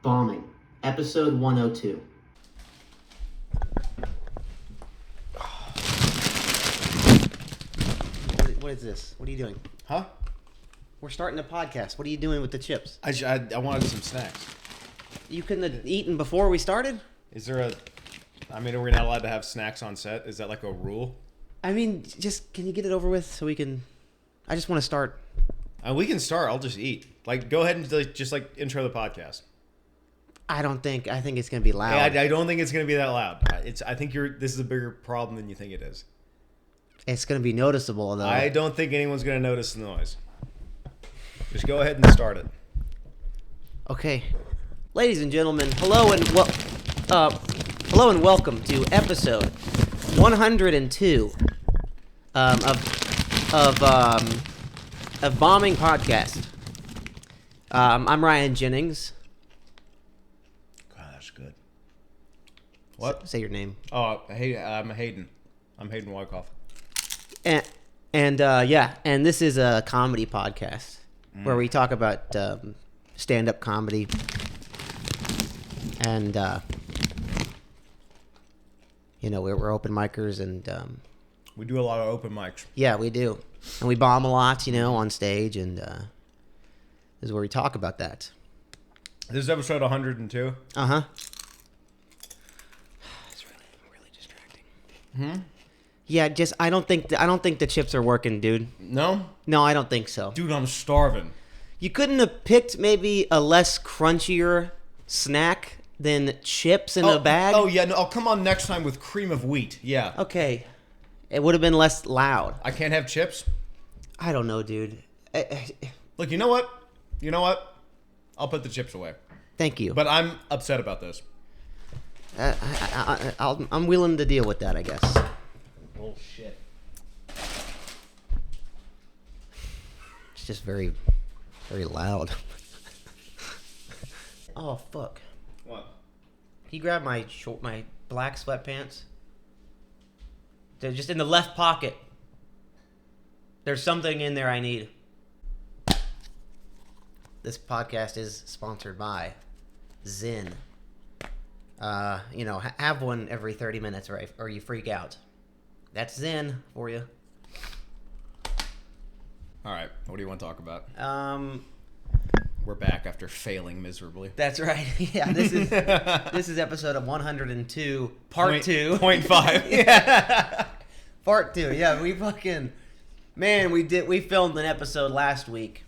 Bombing, episode 102. What is this? What are you doing? Huh? We're starting a podcast. What are you doing with the chips? I wanted some snacks. You couldn't have eaten before we started? Is there are we not allowed to have snacks on set? Is that like a rule? I mean, just, can you get it over with so we can... I just want to start. We can start. I'll just eat. Go ahead and just intro the podcast. I think it's going to be loud. I don't think it's going to be that loud. I think this is a bigger problem than you think it is. It's going to be noticeable, though. I don't think anyone's going to notice the noise. Just go ahead and start it. Okay. Ladies and gentlemen, hello and welcome to episode 102 of Bombing Podcast. I'm Ryan Jennings. God, that's good. What? Say your name. Oh, hey, I'm Hayden. I'm Hayden Wyckoff. And this is a comedy podcast where we talk about stand-up comedy and we're open micers and We do a lot of open mics. yeah, we do, and we bomb a lot, on stage, and this is where we talk about that. This is episode 102. It's really distracting. Yeah, I don't think the chips are working, dude. No? No, I don't think so. Dude, I'm starving. You couldn't have picked maybe a less crunchier snack than chips in a bag? Oh, yeah. No, I'll come on next time with cream of wheat. Yeah. Okay. It would have been less loud. I can't have chips? I don't know, dude. Look, you know what? I'll put the chips away. Thank you. But I'm upset about this. I'm willing to deal with that, I guess. Bullshit. It's just very, very loud. Oh, fuck. What? Can you grab my black sweatpants? They're just in the left pocket. There's something in there I need. This podcast is sponsored by Zen. Have one every 30 minutes or you freak out. That's Zen for you. All right. What do you want to talk about? We're back after failing miserably. That's right. Yeah, this is episode of 102, part 2. 0.5. Yeah. Part 2. Yeah, we filmed an episode last week,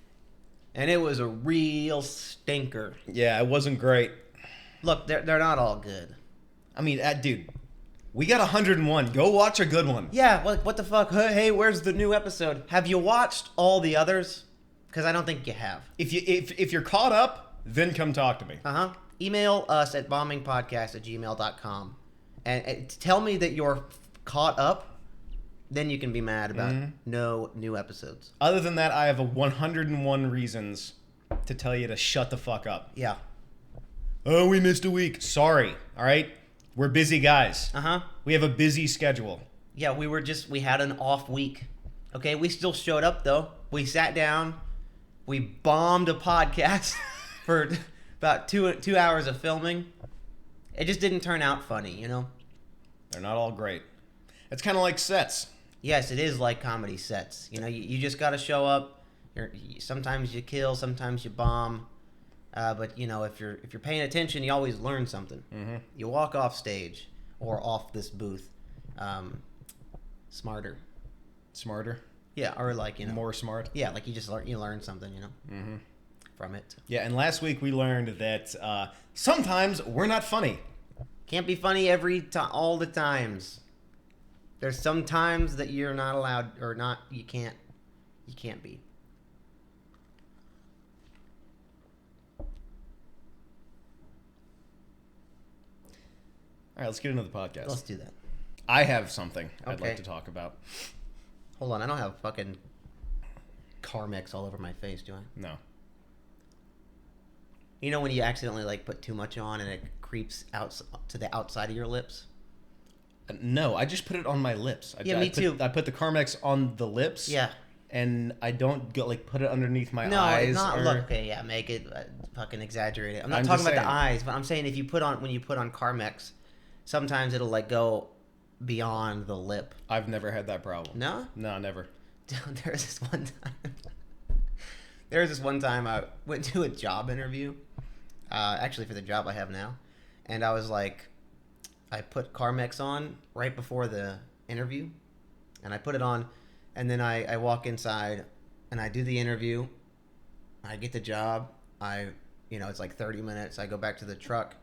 and it was a real stinker. Yeah, it wasn't great. Look, they're not all good. I mean, dude, we got 101. Go watch a good one. Yeah, what the fuck? Hey, where's the new episode? Have you watched all the others? Because I don't think you have. If you're caught up, then come talk to me. Email us at bombingpodcast@gmail.com and tell me that you're caught up. Then you can be mad about no new episodes. Other than that, I have 101 reasons to tell you to shut the fuck up. Yeah. Oh, we missed a week. Sorry. All right. We're busy guys. We have a busy schedule. Yeah, we had an off week. Okay, we still showed up though. We sat down. We bombed a podcast for about two hours of filming. It just didn't turn out funny, They're not all great. It's kind of like sets. Yes, it is like comedy sets. You just got to show up. Sometimes you kill, sometimes you bomb. But if you're paying attention, you always learn something. You walk off stage or off this booth, smarter. Smarter. Yeah, or more smart. Yeah, like you learn something, from it. Yeah, and last week we learned that sometimes we're not funny. Can't be funny every time, all the times. There's some times that you're not allowed or not. You can't be. All right, let's get into the podcast. Let's do that. I have something I'd Okay. like to talk about. Hold on, I don't have fucking Carmex all over my face, do I? No. You know when you accidentally put too much on and it creeps out to the outside of your lips? No, I just put it on my lips. Me too. I put the Carmex on the lips. Yeah. and I don't go like put it underneath my No, eyes. it's not. or... Look, okay, yeah, make it fucking exaggerate it. I'm not I'm talking just about the saying. eyes, but I'm saying if you put on when you put on Carmex, sometimes it'll like go beyond the lip. I've never had that problem. No, No, never. there's this one time. There's this one time I went to a job interview, actually for the job I have now, and I was like, I put Carmex on right before the interview, and I put it on, and then I walk inside, and I do the interview, I get the job, it's like 30 minutes, I go back to the truck,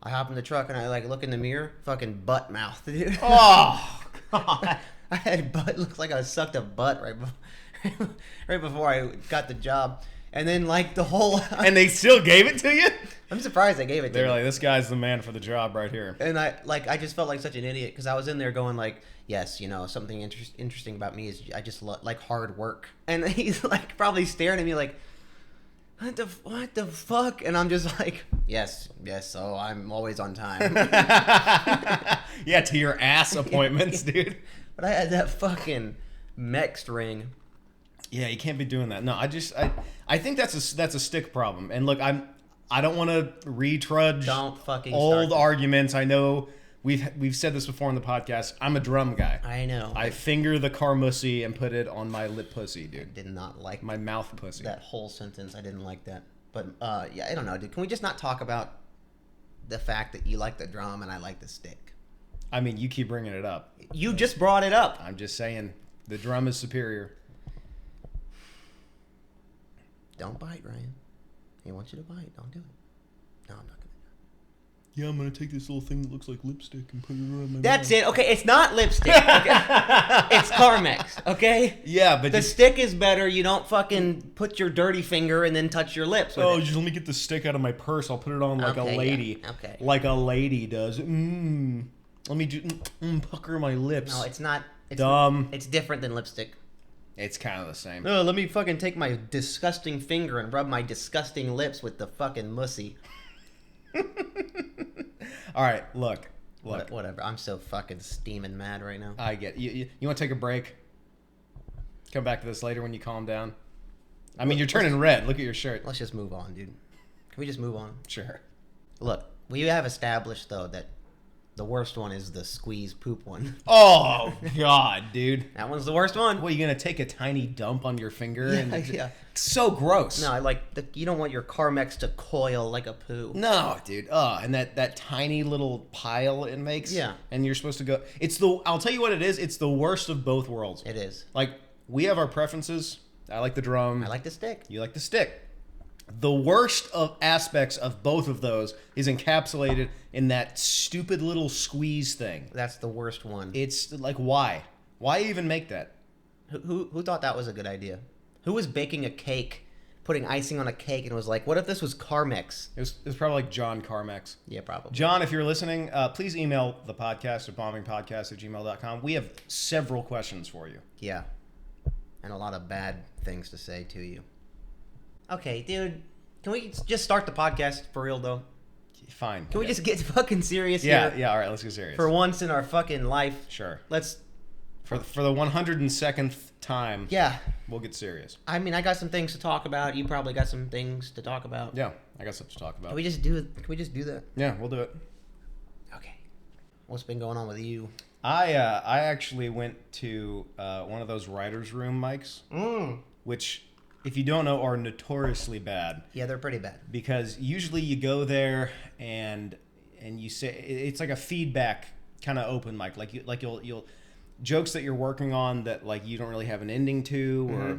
I hop in the truck, and I like look in the mirror, fucking butt mouth, dude. Oh, God. I had butt, looks like I sucked a butt right before I got the job. And then like the whole And they still gave it to you? I'm surprised they gave it to They're me. like, this guy's the man for the job right here. And I just felt like such an idiot because I was in there going like, yes, something interesting about me is I just like hard work. And he's like probably staring at me like, what the fuck? And I'm just like, yes, so I'm always on time. Yeah, to your ass appointments, dude. But I had that fucking Mext ring. Yeah, you can't be doing that. No, I think that's a stick problem. And look, I don't want to retrudge Don't fucking old start arguments. I know we've said this before in the podcast. I'm a drum guy. I know. I finger the carmussy and put it on my lip pussy, dude. did not like My mouth pussy. that whole sentence. I didn't like that. But yeah, I don't know, dude. Can we just not talk about the fact that you like the drum and I like the stick? I mean, you keep bringing it up. You just brought it up. I'm just saying the drum is superior. Don't bite, Ryan. He wants you to bite. Don't do it. No, I'm not gonna do Yeah, I'm gonna take this little thing that looks like lipstick and put it on my it. That's it. Okay, it's not lipstick. Okay? It's Carmex. Okay. Yeah, but The stick is better. You don't fucking put your dirty finger and then touch your lips with it. just let me get the stick out of my purse. I'll put it on like Okay, a yeah. lady. Okay. Like a lady does. Let me do pucker my lips. No, it's not. It's Dumb. It's different than lipstick. It's kind of the same. Oh, let me fucking take my disgusting finger and rub my disgusting lips with the fucking mussy. All right, look. Whatever. I'm so fucking steaming mad right now. I get you. You want to take a break? Come back to this later when you calm down. I mean, you're turning red. Look at your shirt. Let's just move on, dude. Can we just move on? Sure. Look, we have established though that the worst one is the squeeze poop one. Oh God, dude. That one's the worst one. What, you gonna take a tiny dump on your finger? Yeah. So gross. No, I like you don't want your Carmex to coil like a poo. No, dude. And that tiny little pile it makes. Yeah. And you're supposed to go. I'll tell you what it is. It's the worst of both worlds. It is. Like, we have our preferences. I like the drum. I like the stick. You like the stick. The worst of aspects of both of those is encapsulated in that stupid little squeeze thing. That's the worst one. It's like, why? Why even make that? Who thought that was a good idea? Who was baking a cake, putting icing on a cake, and was like, what if this was Carmex? It was probably like John Carmex. Yeah, probably. John, if you're listening, please email the podcast at bombingpodcast@gmail.com. We have several questions for you. Yeah. And a lot of bad things to say to you. Okay, dude. Can we just start the podcast for real, though? Fine. Can we just get fucking serious Yeah, here? yeah, all right, let's get serious. For once in our fucking life. Sure. Let's... For the 102nd time, Yeah. we'll get serious. I mean, I got some things to talk about. You probably got some things to talk about. Yeah, I got something to talk about. Can we just do that? Yeah, we'll do it. Okay. What's been going on with you? I actually went to one of those WritersRoom mics, which, if you don't know, are notoriously bad. Yeah, they're pretty bad. Because usually you go there and you say it's like a feedback kind of open mic, like you'll jokes that you're working on that like you don't really have an ending to, or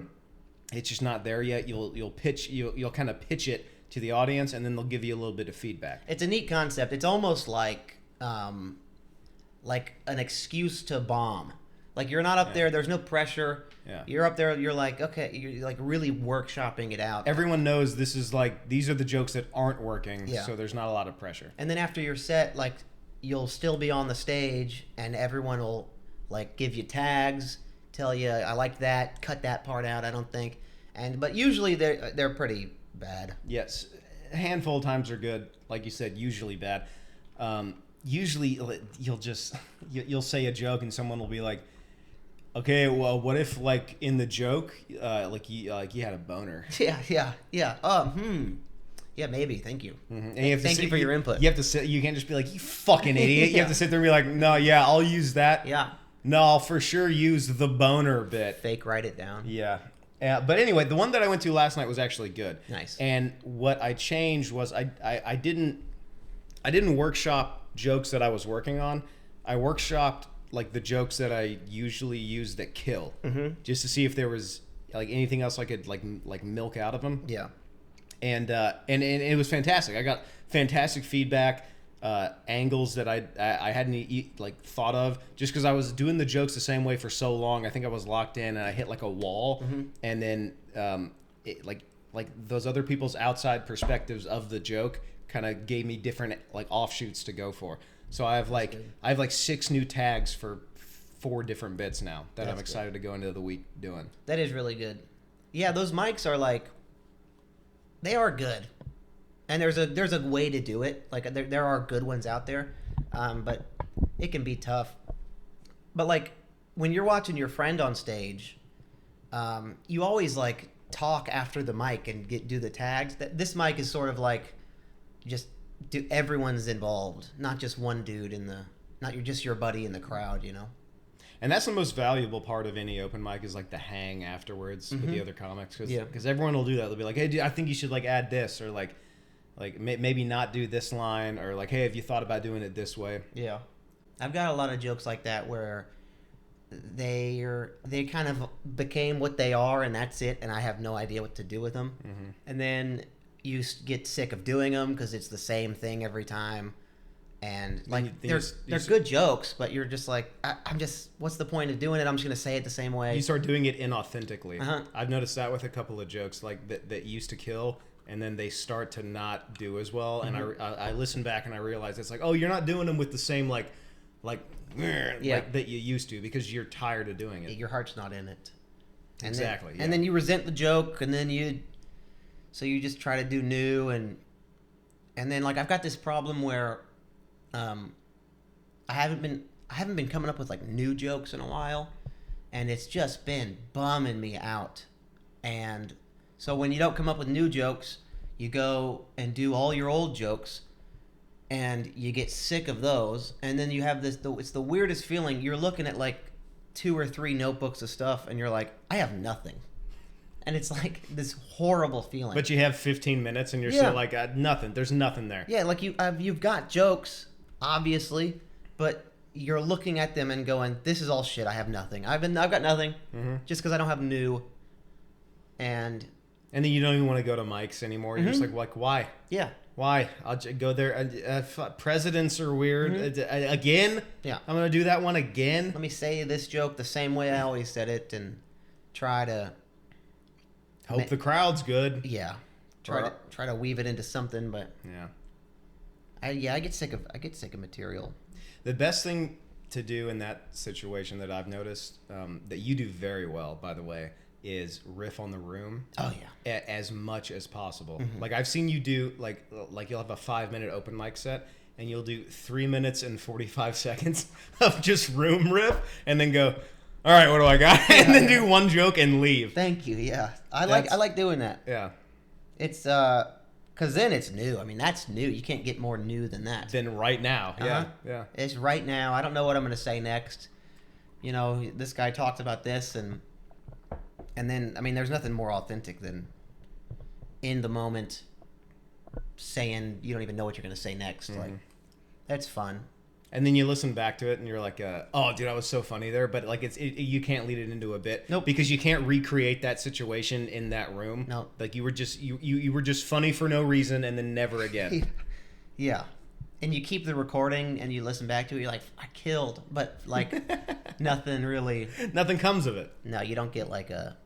it's just not there yet. You'll kind of pitch it to the audience, and then they'll give you a little bit of feedback. It's a neat concept. It's almost like an excuse to bomb. Like you're not up there. There's no pressure. Yeah. You're up there. You're like, okay. You're like really workshopping it out. Everyone knows this is like these are the jokes that aren't working. Yeah. So there's not a lot of pressure. And then after your set, like you'll still be on the stage, and everyone will like give you tags, tell you I like that, cut that part out. I don't think. But usually they're pretty bad. Yes, a handful of times are good. Like you said, usually bad. Usually you'll say a joke and someone will be like, Okay, well, what if like in the joke, like you had a boner? Yeah. Yeah, maybe. Thank you. And Thank you for your input. You have to sit. You can't just be like, you fucking idiot. You Yeah. have to sit there and be like, no, yeah, I'll use that. Yeah. No, I'll for sure use the boner bit. Fake write it down. Yeah. But anyway, the one that I went to last night was actually good. Nice. And what I changed was I didn't workshop jokes that I was working on. I workshopped like the jokes that I usually use that kill, just to see if there was like anything else I could like milk out of them. Yeah. And it was fantastic. I got fantastic feedback, angles that I hadn't like thought of, just because I was doing the jokes the same way for so long. I think I was locked in, and I hit like a wall, and then like those other people's outside perspectives of the joke kind of gave me different like offshoots to go for. So I have like 6 new tags for 4 different bits now that I'm excited to go into the week doing. That is really good. Yeah, those mics are like, they are good, and there's a way to do it. Like there are good ones out there, but it can be tough. But like when you're watching your friend on stage, you always like talk after the mic and do the tags. This mic is sort of like just everyone's involved, not just one dude not just your buddy in the crowd, you know. And that's the most valuable part of any open mic is like the hang afterwards with the other comics, because everyone will do that. They'll be like, hey, dude, I think you should like add this, or like maybe not do this line, or like, hey, have you thought about doing it this way? Yeah, I've got a lot of jokes like that where they kind of became what they are, and that's it, and I have no idea what to do with them. And then you get sick of doing them because it's the same thing every time. And like they're good jokes, but you're just like, I'm just, what's the point of doing it? I'm just gonna say it the same way. You start doing it inauthentically. Uh-huh. I've noticed that with a couple of jokes like that used to kill, and then they start to not do as well. And I listen back and I realize it's like, oh, you're not doing them with the same like that you used to, because you're tired of doing it. Your heart's not in it. And exactly. And then you resent the joke, and then you just try to do new, and then like I've got this problem where I haven't been coming up with like new jokes in a while, and it's just been bumming me out. And so when you don't come up with new jokes, you go and do all your old jokes, and you get sick of those, and then you have it's the weirdest feeling. You're looking at like 2 or 3 notebooks of stuff, and you're like, I have nothing. And it's like this horrible feeling. But you have 15 minutes, and you're still like, nothing. There's nothing there. Yeah, like you've got jokes, obviously, but you're looking at them and going, this is all shit. I have nothing. I've got nothing, just because I don't have new. And then you don't even want to go to mics anymore. You're just like, why? Yeah. Why? I'll go there. Presidents are weird. Again? Yeah. I'm going to do that one again? Let me say this joke the same way I always said it, and try to... Hope the crowd's good. Yeah. Try to weave it into something, but... Yeah. I get sick of material. The best thing to do in that situation that I've noticed, that you do very well, by the way, is riff on the room. Oh yeah. As much as possible. Like I've seen you do like you'll have a 5-minute open mic set, and you'll do 3 minutes and 45 seconds of just room riff, and then go, all right, what do I got? And then do one joke and leave. Thank you. Yeah. I like doing that. Yeah. It's because then it's new. I mean, that's new. You can't get more new than that. Then right now. Uh-huh. Yeah. It's right now. I don't know what I'm going to say next. You know, this guy talked about this, and then, I mean, there's nothing more authentic than in the moment saying you don't even know what you're going to say next. Like, that's fun. And then you listen back to it, and you're like, "Oh, dude, I was so funny there." But like, you can't lead it into a bit, nope, because you can't recreate that situation in that room. No, like you were just funny for no reason, and then never again. Yeah, and you keep the recording, and you listen back to it. You're like, "I killed," but like, nothing comes of it. No, you don't get like a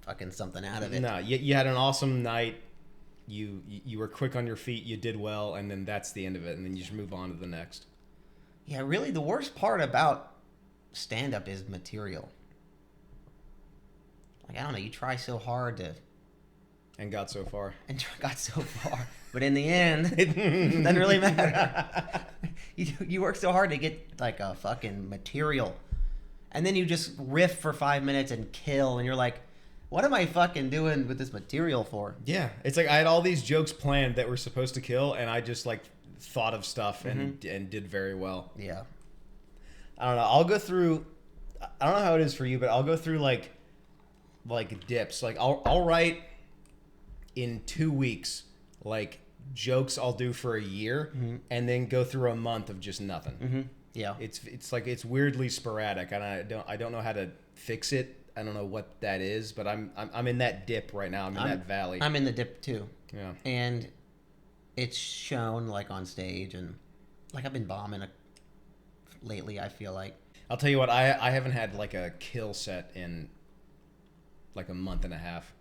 fucking something out of it. No, you had an awesome night. You were quick on your feet. You did well, and then that's the end of it. And then you just move on to the next. Yeah, really, the worst part about stand-up is material. Like, I don't know, you try so hard to... And got so far. But in the end, it doesn't really matter. You work so hard to get, like, a fucking material. and then you just riff for 5 minutes and kill, and you're like, what am I fucking doing with this material for? Yeah, it's like I had all these jokes planned that were supposed to kill, and I just like thought of stuff and did very well. Yeah. I don't know. I'll go through. I don't know how it is for you, but I'll go through like dips. Like I'll write in 2 weeks like jokes I'll do for a year, and then go through a month of just nothing. Yeah. It's like it's weirdly sporadic, and I don't know how to fix it. I don't know what that is, but I'm in that dip right now. I'm in that valley. I'm in the dip too. Yeah. And it's shown like on stage, and like I've been bombing lately, I feel like. I'll tell you what, I haven't had like a kill set in like a month and a half.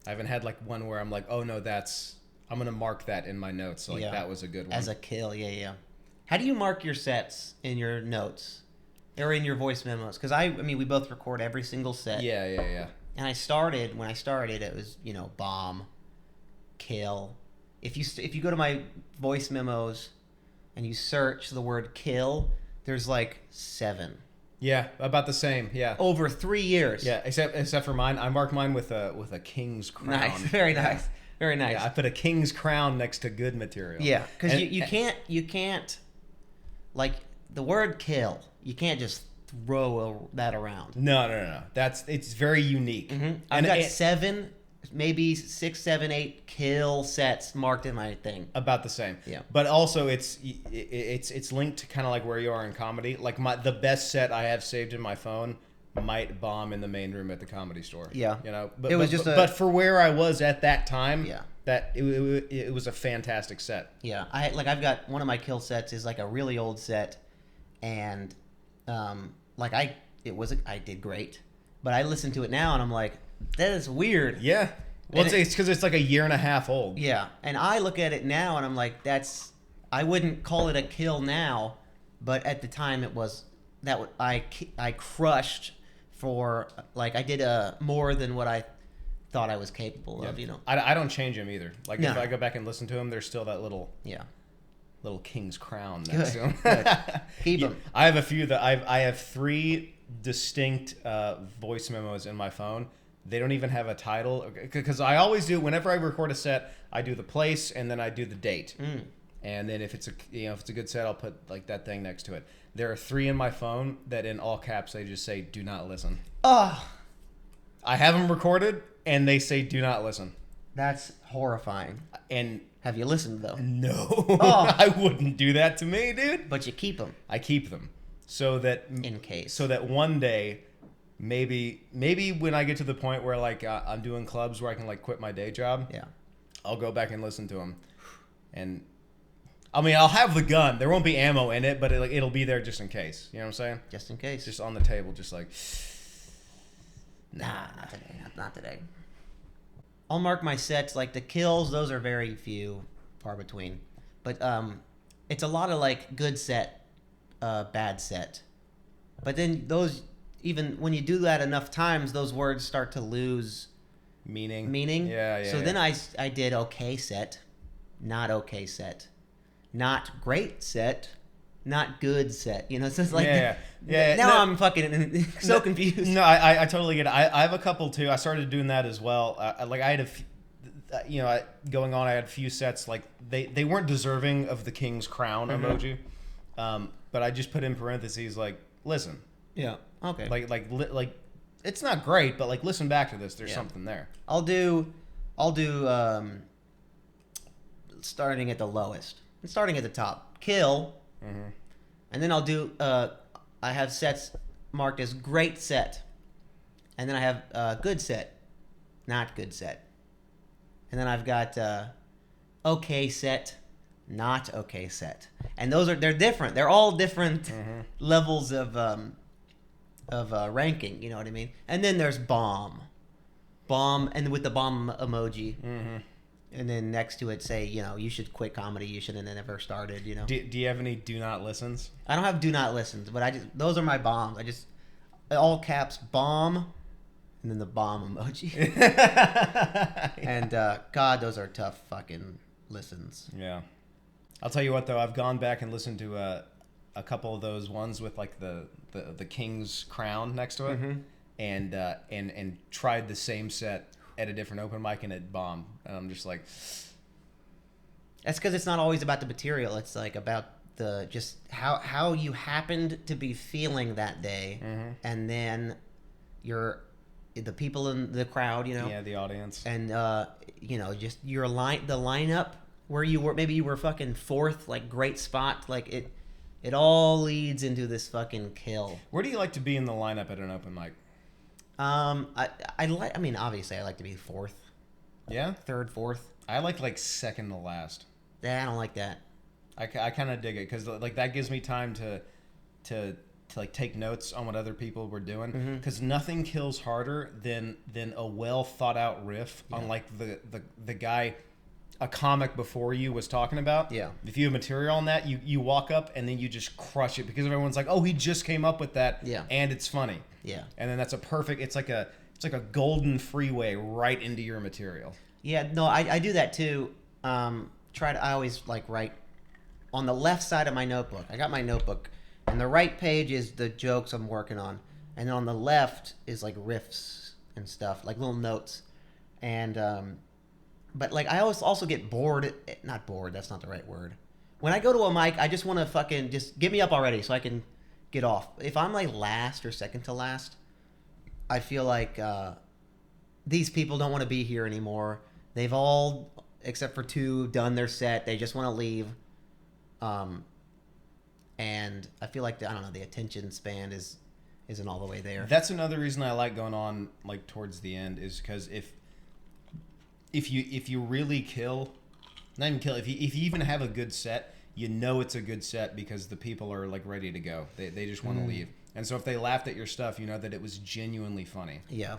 I haven't had like one where I'm like, oh no, I'm gonna mark that in my notes. So, like that was a good one. As a kill, yeah. How do you mark your sets in your notes? Or in your voice memos? Because I mean, we both record every single set. Yeah. And when I started, it was, bomb, kill. If you go to my voice memos and you search the word kill, there's like 7. Yeah, about the same. Yeah. Over 3 years. Yeah, except for mine, I marked mine with a king's crown. Nice, very nice, very nice. Yeah, I put a king's crown next to good material. Yeah, because you can't like the word kill. You can't just throw that around. No. It's very unique. I've got 7, maybe 6, 7, 8 kill sets marked in my thing. About the same. Yeah. But also it's linked to kind of like where you are in comedy. Like the best set I have saved in my phone might bomb in the main room at the Comedy Store. Yeah. But for where I was at that time, yeah, that it was a fantastic set. Yeah. I've got one of my kill sets is like a really old set, and I did great, but I listen to it now and I'm like, that is weird. Yeah. Well, it's because it's like a year and a half old. Yeah, and I look at it now and I'm like, I wouldn't call it a kill now, but at the time it was I crushed for like I did more than what I thought I was capable of. I don't change them either. Like No. if I go back and listen to them, there's still that little king's crown next to them. Good. Keep them. I have a few that I have 3 distinct voice memos in my phone. They don't even have a title, because I always do whenever I record a set. I do the place and then I do the date, and then if it's a good set, I'll put like that thing next to it. There are 3 in my phone that in all caps they just say "Do not listen." Oh, I have them recorded and they say "Do not listen." that's horrifying. And have you listened though? no, Oh. I wouldn't do that to me, dude. But you keep them I keep them so that in case. so that one day, maybe when I get to the point where like I'm doing clubs where I can like quit my day job, Yeah. I'll go back and listen to them. And I mean, I'll have the gun. There won't be ammo in it, but it'll be there just in case. You know what I'm saying? Just in case. Just on the table, just like. Nah, not today. I'll mark my sets like the kills. Those are very few, far between. But it's a lot of like good set, bad set. But then those, even when you do that enough times, those words start to lose meaning. Yeah. So then I did okay set, not okay set, not great set, not good set. So it's like now I'm fucking so confused. No, I totally get it. I have a couple too. I started doing that as well. Like I had going on. I had a few sets like they weren't deserving of the king's crown emoji, but I just put in parentheses like listen. Yeah. Okay. Like it's not great, but like listen back to this. There's something there. I'll do starting at the lowest and starting at the top. Kill. And then I'll do I have sets marked as great set, and then I have good set, not good set, and then I've got okay set, not okay set, and they're different. They're all different levels of ranking. You know what I mean? And then there's bomb, and with the bomb emoji. And then next to it say, you should quit comedy. You should have never started, Do you have any do not listens? I don't have do not listens, but those are my bombs. All caps bomb, and then the bomb emoji. And God, those are tough fucking listens. Yeah. I'll tell you what though, I've gone back and listened to a couple of those ones with like the king's crown next to it, and tried the same set at a different open mic and it bombed. And I'm just like, That's because it's not always about the material. It's like about the just how you happened to be feeling that day, and then the people in the crowd, yeah, the audience, and just the lineup where you were. Maybe you were fucking fourth, like great spot. Like it all leads into this fucking kill. Where do you like to be in the lineup at an open mic? I mean, obviously, I like to be fourth. Yeah, third, fourth. I like second to last. Yeah, I don't like that. I kind of dig it because like that gives me time to like take notes on what other people were doing, because nothing kills harder than a well thought out riff on like the guy a comic before you was talking about. Yeah. If you have material on that, you walk up and then you just crush it because everyone's like, oh, he just came up with that. Yeah. And it's funny. Yeah. And then that's a perfect. It's like a golden freeway right into your material. Yeah. No, I do that too. I always like write on the left side of my notebook. I got my notebook, and the right page is the jokes I'm working on, and on the left is like riffs and stuff, like little notes. And but like I always also get bored. Not bored. That's not the right word. When I go to a mic, I just want to fucking just get me up already so I can get off. If I'm like last or second to last, I feel like these people don't want to be here anymore. They've all, except for two, done their set. They just want to leave. And I feel like the attention span isn't all the way there. That's another reason I like going on like towards the end, is because if you really kill, not even kill, if you even have a good set, you know it's a good set because the people are like ready to go. They just want to leave. And so if they laughed at your stuff, you know that it was genuinely funny. Yeah.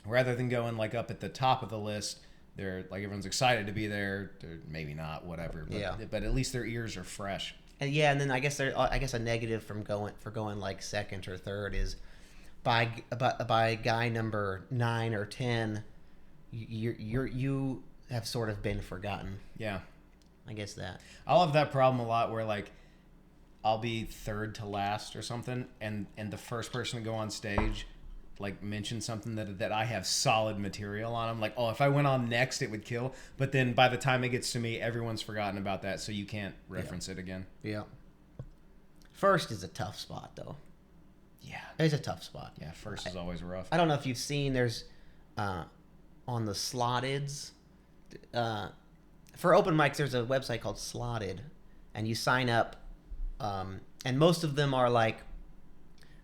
Rather than going like up at the top of the list, they're like everyone's excited to be there, or maybe not, whatever. But at least their ears are fresh. And then I guess a negative from going like second or third is by guy number 9 or 10, you have sort of been forgotten. Yeah, I guess that. I'll have that problem a lot where like I'll be third to last or something, and the first person to go on stage like mention something that I have solid material on. I'm like, oh, if I went on next, it would kill. But then by the time it gets to me, everyone's forgotten about that, so you can't reference it again. Yeah. First is a tough spot, though. Yeah. It's a tough spot. Yeah, first is always rough. I don't know if you've seen, there's, on the Slotted, for open mics, there's a website called Slotted, and you sign up, and most of them are like,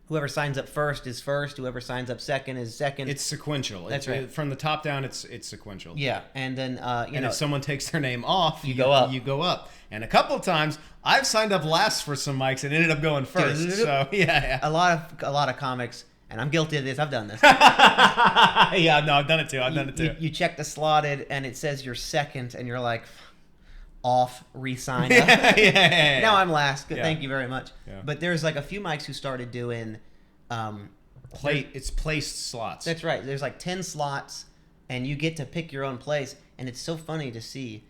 whoever signs up first is first. Whoever signs up second is second. It's sequential. That's right. From the top down, it's sequential. Yeah, and then if someone takes their name off, you go up. You go up. And a couple of times, I've signed up last for some mics and ended up going first. So yeah. A lot of comics, and I'm guilty of this. I've done this. Yeah, no, I've done it too. You check the Slotted, and it says you're second, and you're like, off, re-sign up. Yeah. Now I'm last. Good, Yeah. Thank you very much. Yeah. But there's like a few mics who started doing It's placed slots. That's right. There's like 10 slots, and you get to pick your own place, and it's so funny to see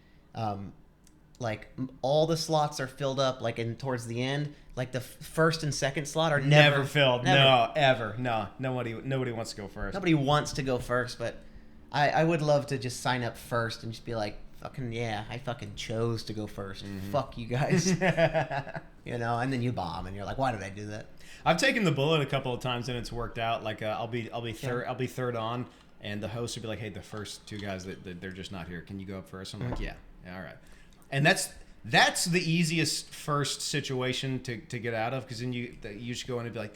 like all the slots are filled up like towards the end. Like the first and second slot are never filled. Never. No, ever. No. Nobody wants to go first. Nobody wants to go first, but I would love to just sign up first and just be like, fucking yeah, I fucking chose to go first. Fuck you guys. And then you bomb, and you're like, why did I do that? I've taken the bullet a couple of times and it's worked out. Like I'll be third on, and the host will be like, hey, the first two guys that they're just not here. Can you go up first? I'm like, yeah, all right. And that's the easiest first situation to get out of, because then you just go in and be like,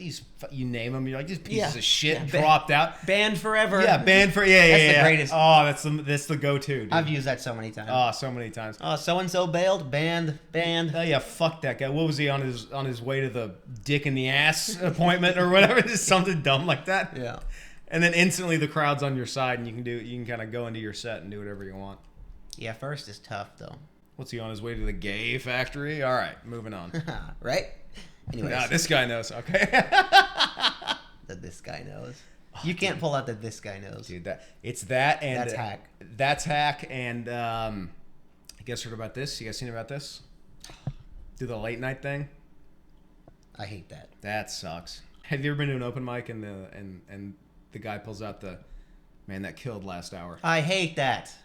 you name them, you're like, these pieces of shit dropped out, banned forever. Yeah, banned for That's the greatest. Oh, that's the go-to, dude. I've used that so many times. Oh, so many times. Oh, so and so bailed, banned. Oh yeah, fuck that guy. What was he on his way to the dick in the ass appointment or whatever? Just something dumb like that. Yeah. And then instantly the crowd's on your side, and you can kind of go into your set and do whatever you want. Yeah, first is tough though. What's he on his way to the gay factory? All right, moving on. Right? Anyways. Nah, this guy knows. Okay. That this guy knows. You can't pull out that this guy knows. Dude, that's hack. That's hack. And I guess heard about this. You guys seen about this? Do the late night thing. I hate that. That sucks. Have you ever been to an open mic and the guy pulls out the man that killed last hour? I hate that.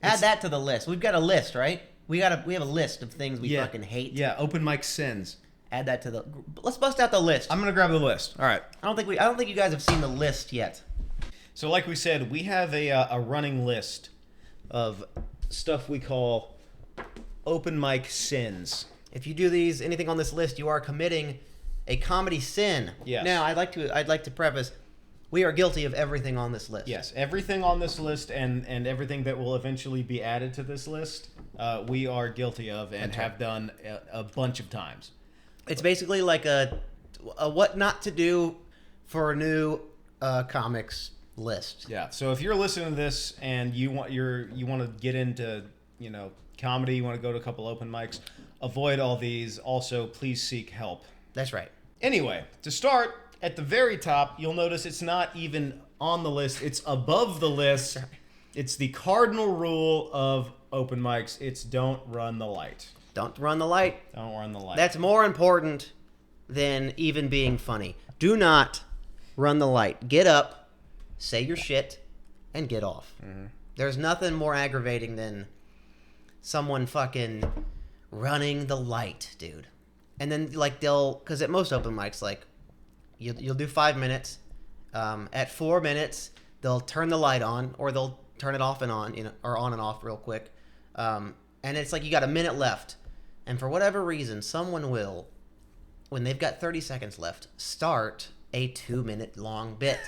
Add that to the list. We've got a list, right? We have a list of things we fucking hate. Yeah, open mic sins. Add that to the. Let's bust out the list. I'm gonna grab the list. All right. I don't think you guys have seen the list yet. So, like we said, we have a running list of stuff we call open mic sins. If you do anything on this list, you are committing a comedy sin. Yes. Now, I'd like to preface, we are guilty of everything on this list. Yes, everything on this list and everything that will eventually be added to this list, we are guilty of and have done a bunch of times. It's basically like a what not to do for a new comics list. Yeah. So if you're listening to this and you want to get into comedy, you want to go to a couple open mics, avoid all these. Also, please seek help. That's right. Anyway, to start at the very top, you'll notice it's not even on the list. It's above the list. It's the cardinal rule of open mics. It's don't run the light. Don't run the light. Don't run the light. That's more important than even being funny. Do not run the light. Get up, say your shit, and get off. Mm-hmm. There's nothing more aggravating than someone fucking running the light, dude. And then because at most open mics, you'll do 5 minutes. At 4 minutes, they'll turn the light on, or they'll turn it off and on, or on and off real quick. And it's like you got a minute left. And for whatever reason, someone will, when they've got 30 seconds left, start a 2-minute long bit.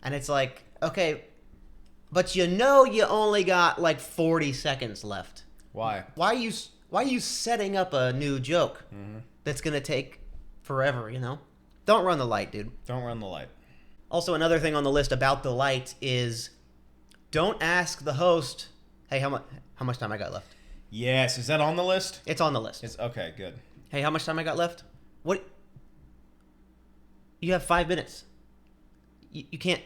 And it's like, okay, but you only got 40 seconds left. Why? Why are you setting up a new joke that's going to take forever, Don't run the light, dude. Don't run the light. Also, another thing on the list about the light is don't ask the host, hey, how much time I got left? Yes. Is that on the list? It's on the list. It's okay, good. Hey, how much time I got left? What? You have 5 minutes. You can't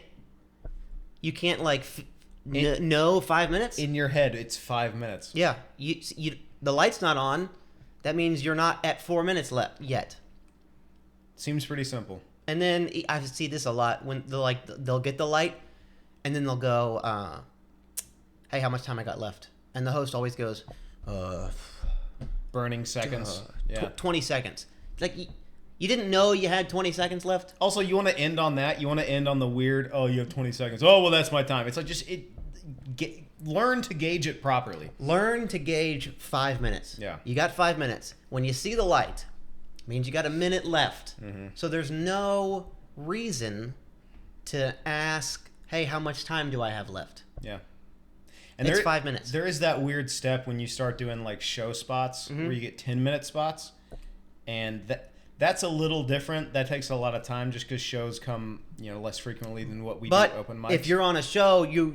know 5 minutes? In your head, it's 5 minutes. Yeah. The light's not on. That means you're not at 4 minutes left yet. Seems pretty simple. And then I see this a lot when they'll get the light, and then they'll go, "Hey, how much time I got left?" And the host always goes, "Burning seconds." Yeah, 20 seconds. You didn't know you had 20 seconds left. Also, you want to end on that. You want to end on the weird. Oh, you have 20 seconds. Oh, well, that's my time. It's learn to gauge it properly. Learn to gauge 5 minutes. Yeah, you got 5 minutes. When you see the light, means you got a minute left. Mm-hmm. So there's no reason to ask, hey, how much time do I have left? Yeah. And it's 5 minutes. There is that weird step when you start doing show spots where you get 10-minute spots. And that's a little different. That takes a lot of time just because shows come less frequently than what we do open mics. But if you're on a show, you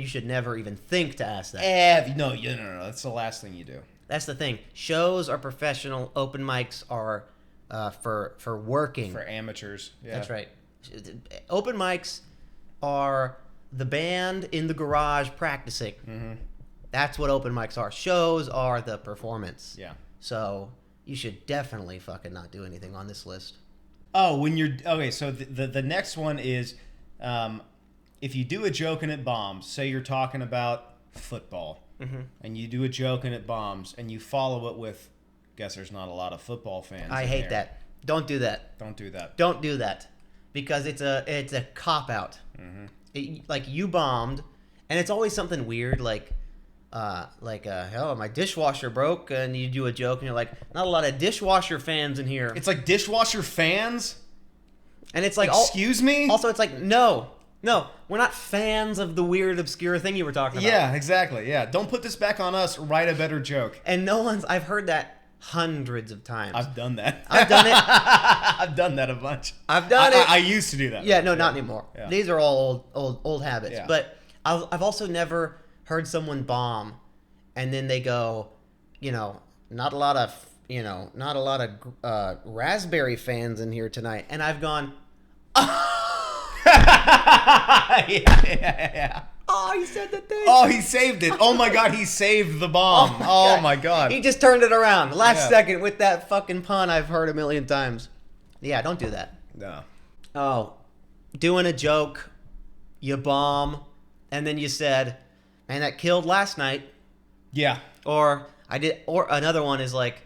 should never even think to ask that. No. That's the last thing you do. That's the thing. Shows are professional. Open mics are for working. For amateurs. Yeah. That's right. Open mics are the band in the garage practicing. Mm-hmm. That's what open mics are. Shows are the performance. Yeah. So you should definitely fucking not do anything on this list. Oh, so the next one is if you do a joke and it bombs, say you're talking about football. Mm-hmm. And you do a joke and it bombs, and you follow it with, guess there's not a lot of football fans. I hate that. Don't do that. Don't do that. Don't do that, because it's a cop out. Mm-hmm. You bombed, and it's always something weird, oh, my dishwasher broke, and you do a joke, and you're like, not a lot of dishwasher fans in here. It's like dishwasher fans, and it's like, excuse me. Also, it's like no, we're not fans of the weird, obscure thing you were talking about. Yeah, exactly. Yeah, don't put this back on us. Write a better joke. And I've heard that hundreds of times. I've done that. I've done it. I've done that a bunch. I've done it. I used to do that. Yeah, no, not anymore. Yeah. These are all old habits. Yeah. But I've also never heard someone bomb, and then they go, not a lot of raspberry fans in here tonight, and I've gone, yeah. Oh, he said the thing. Oh, he saved it. Oh my God, he saved the bomb. Oh my God. He just turned it around last second with that fucking pun I've heard a million times. Yeah, don't do that. No. Oh, doing a joke, you bomb, and then you said, "Man, that killed last night." Yeah. Or another one is like,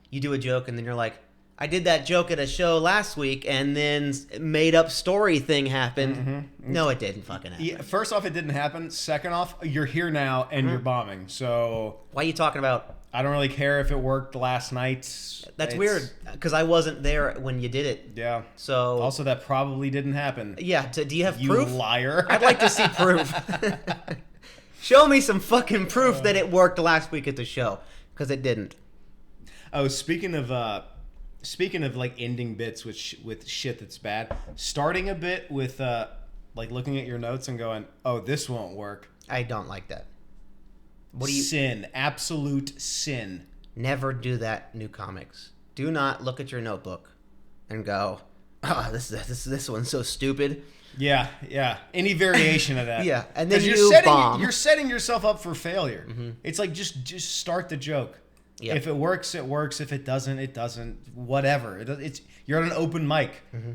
you do a joke and then you're like, "I did that joke at a show last week, and then made up story thing happened." Mm-hmm. No, it didn't fucking happen. Yeah, first off, it didn't happen. Second off, you're here now and you're bombing. So Why are you talking about? I don't really care if it worked last night. That's weird because I wasn't there when you did it. Yeah. So Also, that probably didn't happen. yeah, do you have You proof? liar. I'd like to see proof. Show me some fucking proof that it worked last week at the show, because it didn't. Oh, speaking of like ending bits with shit that's bad, starting a bit with like looking at your notes and going, "Oh, this won't work." I don't like that. What do you? Sin, absolute sin. Never do that, new comics. Do not look at your notebook and go, "Oh, this one's so stupid." Yeah. Any variation of that. Yeah, and then 'Cause you're setting yourself up for failure. Mm-hmm. It's like just start the joke. Yep. If it works, it works. If it doesn't, it doesn't. Whatever. You're at an open mic. Mm-hmm.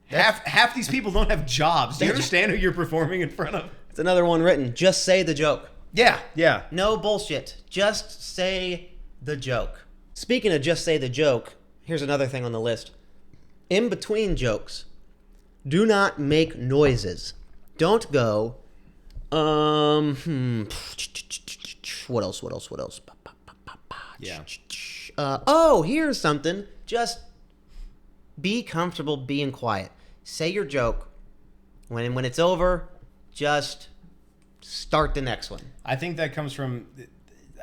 Half these people don't have jobs. Do you understand who you're performing in front of? It's another one written. Just say the joke. Yeah. No bullshit. Just say the joke. Speaking of just say the joke, here's another thing on the list. In between jokes, do not make noises. Don't go, what else? Yeah. Oh, here's something. Just be comfortable being quiet. Say your joke. When it's over, just start the next one. I think that comes from.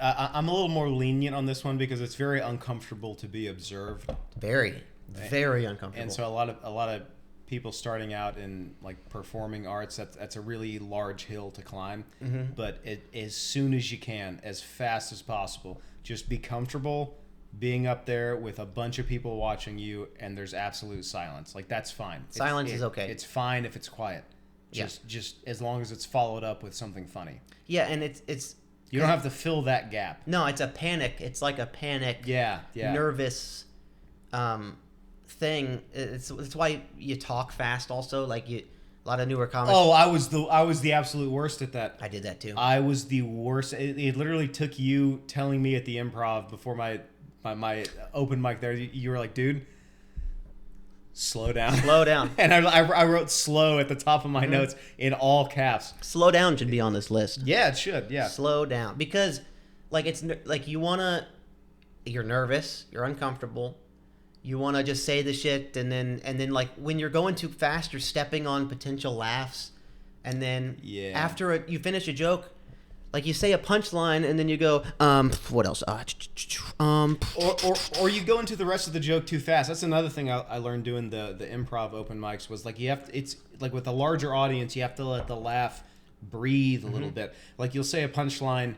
I'm a little more lenient on this one because it's very uncomfortable to be observed. Very uncomfortable. And so a lot of people starting out in like performing arts, that's a really large hill to climb. Mm-hmm. But as soon as you can, as fast as possible, just be comfortable being up there with a bunch of people watching you, and there's absolute silence. Like that's fine. Silence is okay. It's fine if it's quiet. Just as long as it's followed up with something funny. Yeah, and it's you don't have to fill that gap. No, it's a panic. It's like a panic. Yeah. Nervous thing. It's why you talk fast. Also, like a lot of newer comics. Oh, I was the absolute worst at that. I did that too. I was the worst. It literally took you telling me at the improv before my open mic there. You were like, "Dude, slow down." Slow down. And I wrote "slow" at the top of my notes in all caps. Slow down should be on this list. Yeah, it should. Yeah. Slow down, because like it's like you're nervous, you're uncomfortable. You want to just say the shit, and then like when you're going too fast, you're stepping on potential laughs, and then after you finish a joke, like you say a punchline, and then you go, what else? Or you go into the rest of the joke too fast. That's another thing I learned doing the improv open mics was like it's like with a larger audience, you have to let the laugh breathe a little bit. Like you'll say a punchline,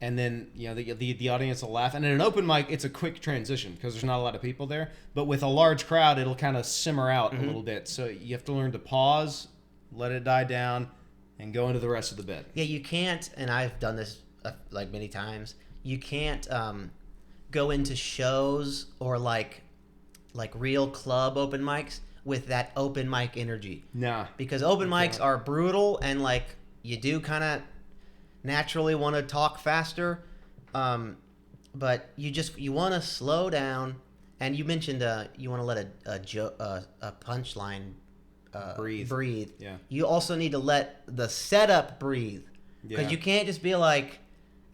and then the audience will laugh. And in an open mic, it's a quick transition because there's not a lot of people there. But with a large crowd, it'll kind of simmer out a little bit. So you have to learn to pause, let it die down, and go into the rest of the bit. Yeah, you can't, and I've done this like many times. You can't go into shows or like real club open mics with that open mic energy. Nah, because open mics are brutal, and like you do kind of naturally want to talk faster, but you want to slow down. And you mentioned you want to let a punchline breathe. Yeah. You also need to let the setup breathe, because you can't just be like,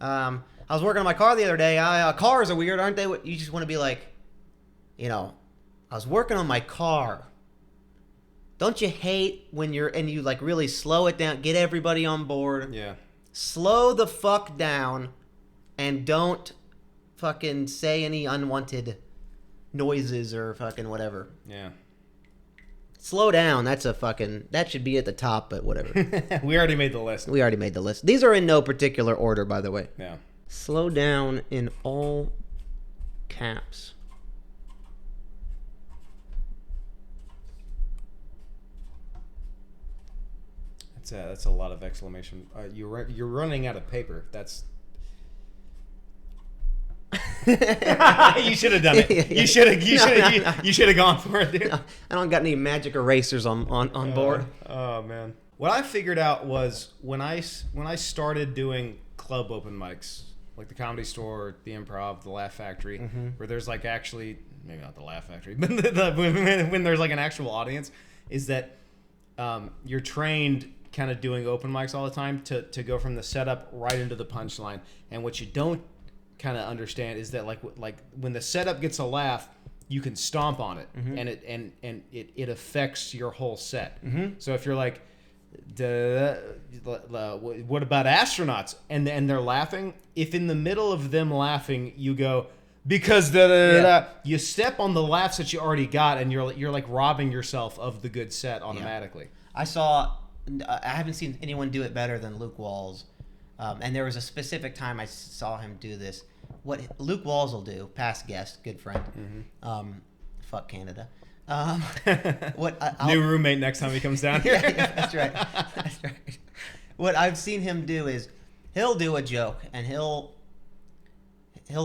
I was working on my car the other day. Cars are weird, aren't they? You just want to be like, I was working on my car. Don't you hate when you like really slow it down, get everybody on board? Yeah. Slow the fuck down, and don't fucking say any unwanted noises or fucking whatever. Yeah. Slow down. That should be at the top, but whatever. We already made the list. We already made the list. These are in no particular order, by the way. Yeah. Slow down in all caps. That's a lot of exclamation. You're running out of paper. You should have done it. You should have gone for it, dude. I don't got any magic erasers on board. Oh man. What I figured out was when I started doing club open mics, like the Comedy Store, the Improv, the Laugh Factory, where there's like actually, maybe not the Laugh Factory, but when there's like an actual audience, is that you're trained kind of doing open mics all the time to go from the setup right into the punchline. And what you don't kind of understand is that like when the setup gets a laugh, you can stomp on it, and it affects your whole set. So if you're like, what about astronauts? And they're laughing. If in the middle of them laughing, you go, because you step on the laughs that you already got, and you're like robbing yourself of the good set automatically. I haven't seen anyone do it better than Luke Walls. And there was a specific time I saw him do this. What Luke Walls will do, past guest, good friend, fuck Canada. New roommate next time he comes down here. Yeah, that's right. That's right. What I've seen him do is he'll do a joke and he'll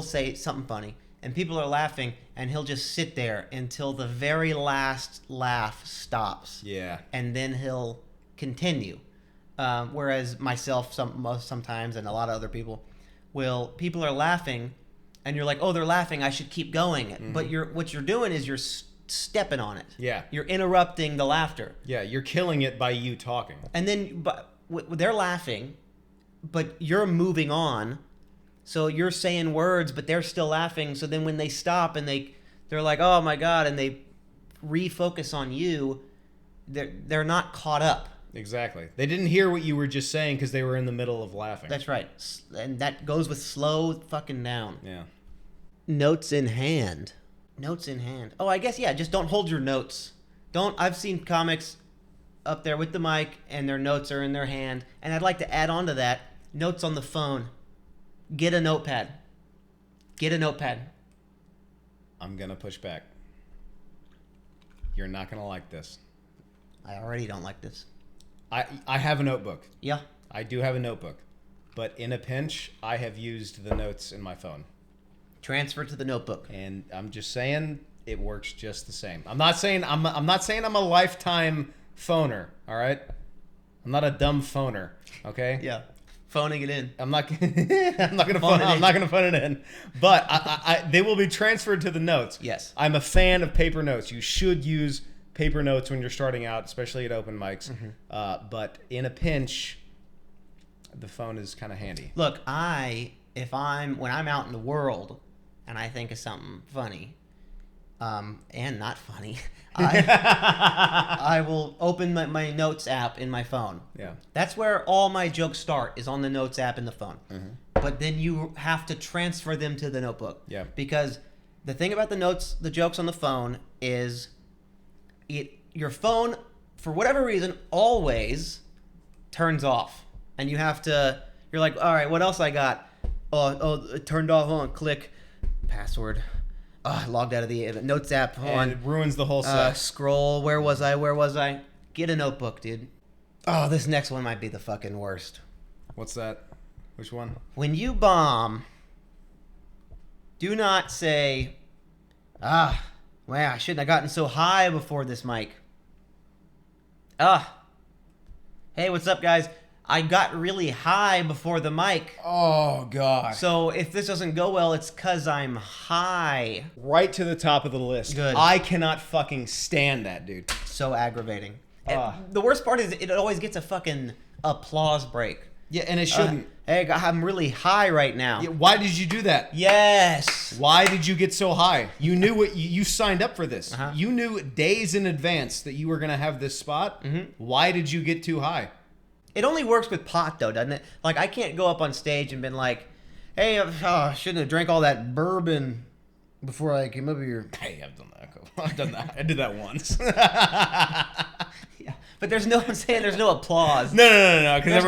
say something funny and people are laughing and he'll just sit there until the very last laugh stops. Yeah. And then he'll continue. Whereas myself sometimes and a lot of other people are laughing and you're like, oh, they're laughing, I should keep going. But what you're doing is you're stepping on it. Yeah. You're interrupting the laughter. Yeah, you're killing it by you talking. And then they're laughing, but you're moving on. So you're saying words, but they're still laughing. So then when they stop and they're like, oh my God, and they refocus on you, they're not caught up. Exactly. They didn't hear what you were just saying because they were in the middle of laughing. That's right. And that goes with slow fucking down. Yeah. Notes in hand. Notes in hand. Oh, I guess, yeah, just don't hold your notes. I've seen comics up there with the mic and their notes are in their hand. And I'd like to add on to that, notes on the phone. Get a notepad. I'm going to push back. You're not going to like this. I already don't like this. I have a notebook. Yeah. I do have a notebook. But in a pinch, I have used the notes in my phone. Transfer to the notebook. And I'm just saying it works just the same. I'm not saying I'm a lifetime phoner, all right? I'm not a dumb phoner, okay? Yeah. Phoning it in. I'm not going to phone it in. But they will be transferred to the notes. Yes. I'm a fan of paper notes. You should use paper notes when you're starting out, especially at open mics. But in a pinch, the phone is kind of handy. Look, when I'm out in the world and I think of something funny, and not funny, I will open my notes app in my phone. Yeah. That's where all my jokes start, is on the notes app in the phone. But then you have to transfer them to the notebook. Yeah. Because the thing about the jokes on the phone is your phone, for whatever reason, always turns off. And you're like, all right, what else I got? Oh, it turned off. Hold on, click. Password. Oh, I logged out of the notes app. Hold on. And it ruins the whole set. Scroll. Where was I? Get a notebook, dude. Oh, this next one might be the fucking worst. What's that? Which one? When you bomb, do not say, wow, I shouldn't have gotten so high before this mic. Hey, what's up, guys? I got really high before the mic. Oh, God. So if this doesn't go well, it's because I'm high. Right to the top of the list. Good. I cannot fucking stand that, dude. So aggravating. And the worst part is it always gets a fucking applause break. Yeah, and it shouldn't. Hey, I'm really high right now. Yeah, why did you do that? Yes. Why did you get so high? You knew what you signed up for this. You knew days in advance that you were going to have this spot. Why did you get too high? It only works with pot, though, doesn't it? Like, I can't go up on stage and been like, hey, I shouldn't have drank all that bourbon before I came over here. Hey, I've done that. I've done that. I did that once. Yeah, but there's no applause. No. Because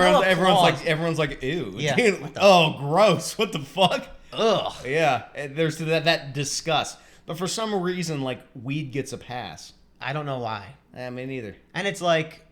everyone's like, ew. Yeah. Dude, oh, gross. What the fuck? Ugh. Yeah. There's that disgust. But for some reason, like, weed gets a pass. I don't know why. Me neither. And it's like,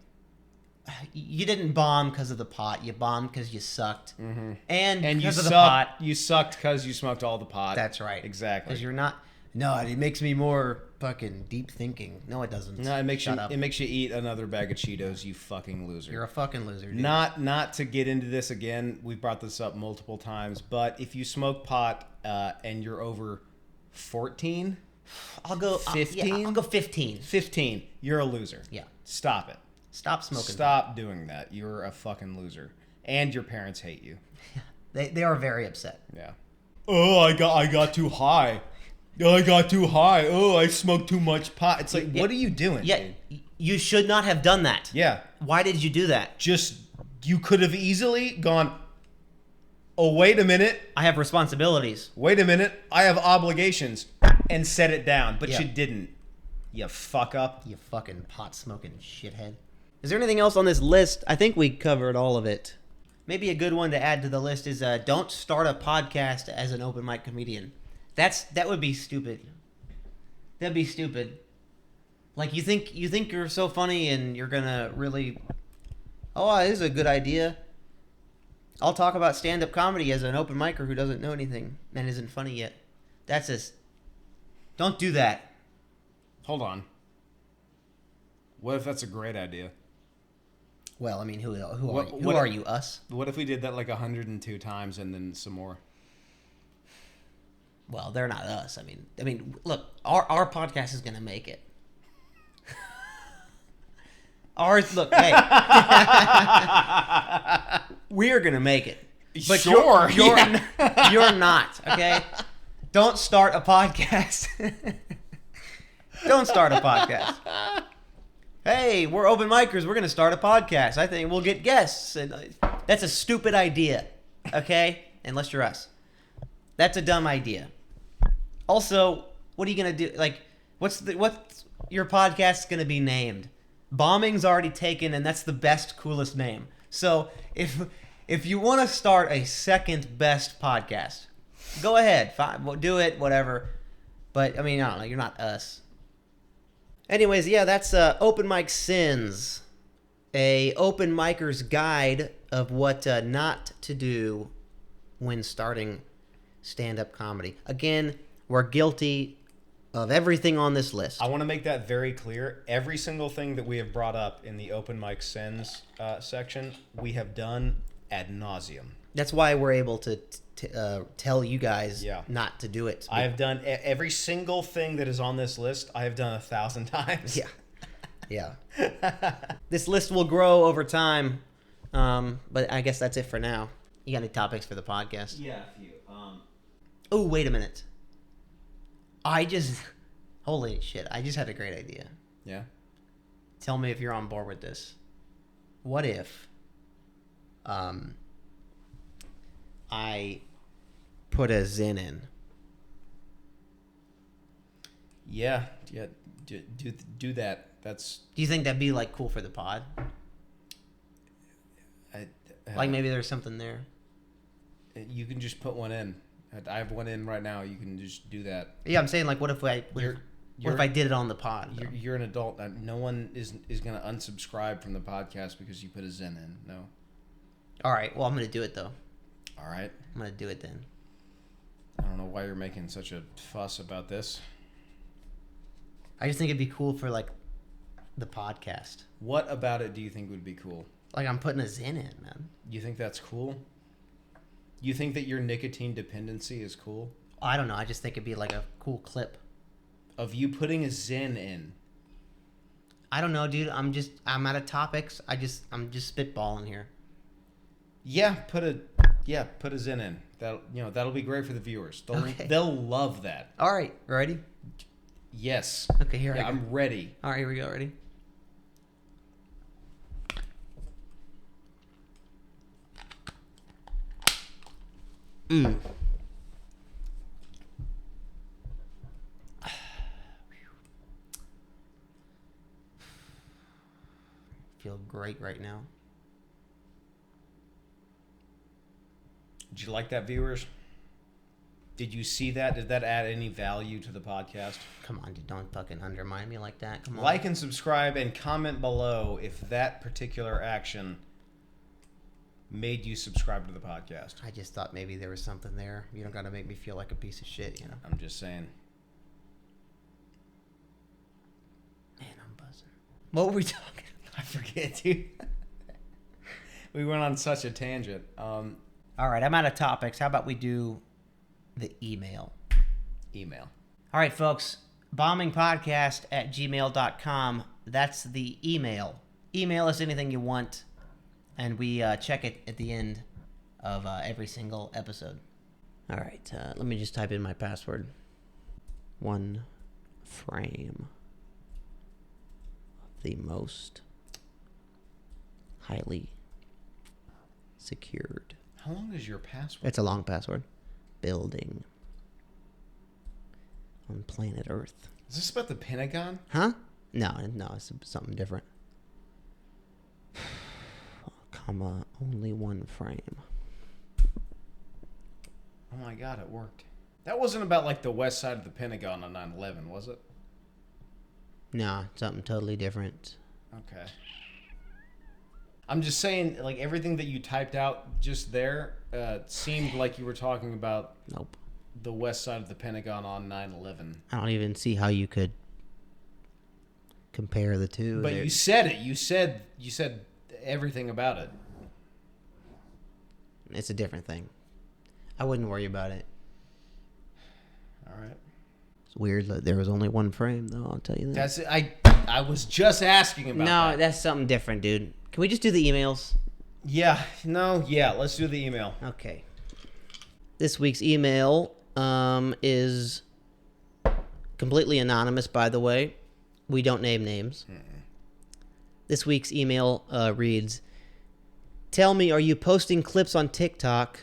you didn't bomb because of the pot. You bombed because you sucked. Mm-hmm. And you because of the sucked. pot. You sucked because you smoked all the pot. That's right. Exactly. Because you're not. No, it makes me more fucking deep thinking. No, it doesn't. No, it makes Shut you. up. It makes you eat another bag of Cheetos. You fucking loser. You're a fucking loser, dude. Not to get into this again. We've brought this up multiple times, but if you smoke pot and you're over 14, I'll go 15. I'll go 15. 15, you're a loser. Yeah. Stop it. Stop smoking. Stop doing that. You're a fucking loser, and your parents hate you. They are very upset. Yeah. Oh, I got too high. I got too high. Oh, I smoked too much pot. It's like, what are you doing, Yeah, dude? you should not have done that. Yeah. Why did you do that? Just, you could have easily gone, oh, wait a minute. I have responsibilities. Wait a minute. I have obligations. And set it down. But Yeah. you didn't. You fuck up. You fucking pot smoking shithead. Is there anything else on this list? I think we covered all of it. Maybe a good one to add to the list is don't start a podcast as an open mic comedian. That would be stupid. That'd be stupid. Like you think you're so funny and you're gonna really, oh, this is a good idea. I'll talk about stand-up comedy as an open micer who doesn't know anything and isn't funny yet. That's just, don't do that. Hold on. What if that's a great idea? Well, I mean, who What are if- you? Us? What if we did that like 102 times and then some more? Well, they're not us. I mean, look, our podcast is gonna make it. Ours, look, hey, we're gonna make it. But Sure, you're not. Okay, don't start a podcast. Don't start a podcast. Hey, we're open micers. We're gonna start a podcast. I think we'll get guests, and that's a stupid idea. Okay, unless you're us, that's a dumb idea. Also, what are you gonna do? Like, what's your podcast gonna be named? Bombing's already taken, and that's the best, coolest name. So if you want to start a second best podcast, go ahead, fine, do it, whatever. But I mean, I don't know. You're not us. Anyways, yeah, that's Open Mic Sins, a open micer's guide of what not to do when starting stand-up comedy. Again, we're guilty of everything on this list. I want to make that very clear. Every single thing that we have brought up in the Open Mic Sins section, we have done ad nauseum. That's why we're able to tell you guys not to do it. I have done every single thing that is on this list. I have done 1,000 times. Yeah. This list will grow over time, but I guess that's it for now. You got any topics for the podcast? Yeah, a few. Oh, wait a minute. Holy shit, I just had a great idea. Yeah? Tell me if you're on board with this. What if I put a Zen in? Yeah, do that. That's... Do you think that'd be like cool for the pod? Like maybe there's something there. You can just put one in. I have one in right now. You can just do that. Yeah, I'm saying like, what if I did it on the pod? You're an adult. No one is going to unsubscribe from the podcast because you put a Zen in. No. All right. Well, I'm gonna do it though. All right. I'm gonna do it then. I don't know why you're making such a fuss about this. I just think it'd be cool for like the podcast. What about it do you think would be cool? Like I'm putting a Zen in, man. You think that's cool? You think that your nicotine dependency is cool? I don't know. I just think it'd be like a cool clip. Of you putting a Zen in. I don't know, dude. I'm out of topics. I'm just spitballing here. Yeah, put a Zen in. That'll be great for the viewers. They'll love that. All right, ready? Yes. Okay, here I go. I'm ready. All right, here we go. Ready? Feel great right now. Did you like that, viewers? Did you see that? Did that add any value to the podcast? Come on, dude, don't fucking undermine me like that. Come on. Like and subscribe and comment below if that particular action made you subscribe to the podcast. I just thought maybe there was something there. You don't got to make me feel like a piece of shit, you know? I'm just saying. Man, I'm buzzing. What were we talking about? I forget, dude. We went on such a tangent. All right, I'm out of topics. How about we do the email? Email. All right, folks. bombingpodcast@gmail.com. That's the email. Email us anything you want, and we check it at the end of every single episode. All right, let me just type in my password. 1 frame. The most highly secured. How long is your password? It's a long password. Building on planet Earth. Is this about the Pentagon? Huh? No, it's something different. Comma, only 1 frame. Oh my god, it worked. That wasn't about like the west side of the Pentagon on 9/11, was it? No, something totally different. Okay. I'm just saying, like, everything that you typed out just there seemed like you were talking about Nope. the west side of the Pentagon on 9/11. I don't even see how you could compare the two. But you said it. You said everything about it. It's a different thing. I wouldn't worry about it. All right. It's weird that there was only 1 frame, though. I'll tell you that. That's I was just asking about No, that. that's something different, dude. Can we just do the emails? Yeah. Let's do the email. Okay. This week's email is completely anonymous, by the way. We don't name names. This week's email reads, "Tell me, are you posting clips on TikTok?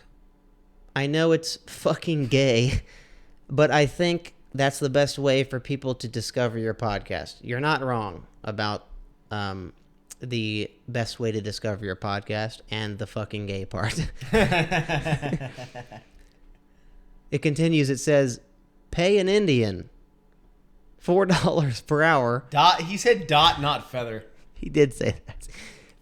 I know it's fucking gay, but I think that's the best way for people to discover your podcast." You're not wrong about the best way to discover your podcast and the fucking gay part. It continues. It says, "Pay an Indian $4 per hour." He said dot, not feather. He did say that.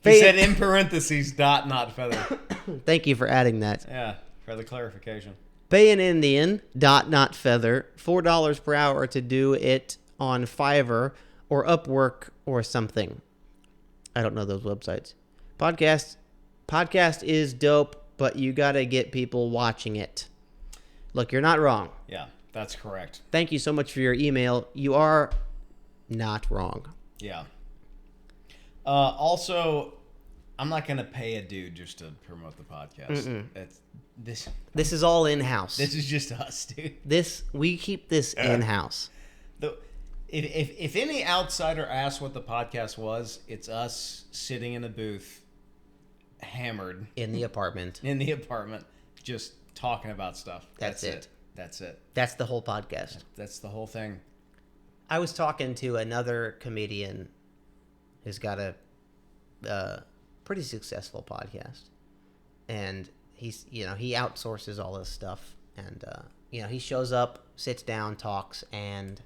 He said in parentheses dot, not feather. Thank you for adding that. Yeah, for the clarification. Pay an Indian, dot, not feather, $4 per hour to do it on Fiverr or Upwork or something. I don't know those websites. Podcast is dope, but you got to get people watching it. Look, you're not wrong. Yeah, that's correct. Thank you so much for your email. You are not wrong. Yeah. Also, I'm not going to pay a dude just to promote the podcast. This is all in-house. This is just us, dude. We keep this in-house. If any outsider asks what the podcast was, it's us sitting in a booth, hammered In the apartment. just talking about stuff. That's it. That's it. That's the whole podcast. That's the whole thing. I was talking to another comedian who's got a pretty successful podcast, and he outsources all this stuff, and he shows up, sits down, talks, and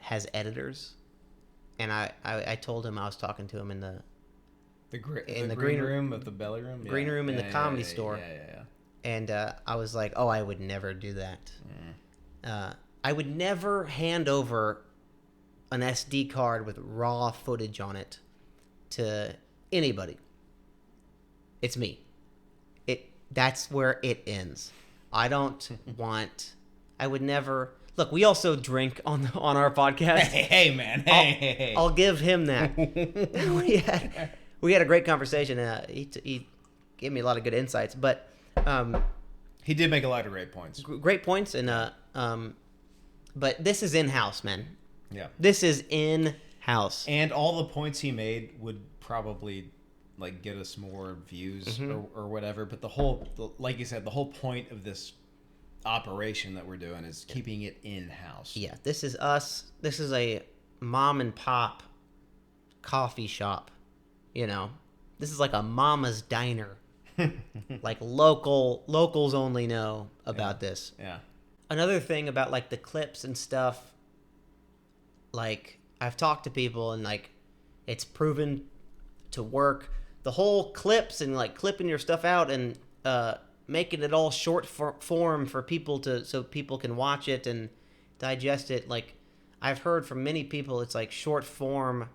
has editors. And I told him I was talking to him in the green room of the belly room. green room in the comedy store. Yeah. And I was like, oh, I would never do that. I would never hand over an SD card with raw footage on it to anybody. It's me. That's where it ends. I would never. Look, we also drink on our podcast. Hey, man. Hey. I'll give him that. we had a great conversation. He gave me a lot of good insights, but he did make a lot of great points. Great points, and but this is in-house, man. Yeah. This is in-house. And all the points he made would probably like get us more views or whatever. But like you said, the whole point of this operation that we're doing is keeping it in-house. Yeah, this is us. This is a mom and pop coffee shop. This is like a mama's diner. Like locals only know about this. Yeah. Another thing about like the clips and stuff, like I've talked to people and like it's proven to work. The whole clips and like clipping your stuff out and making it all short form for people so people can watch it and digest it. Like I've heard from many people, it's like short form.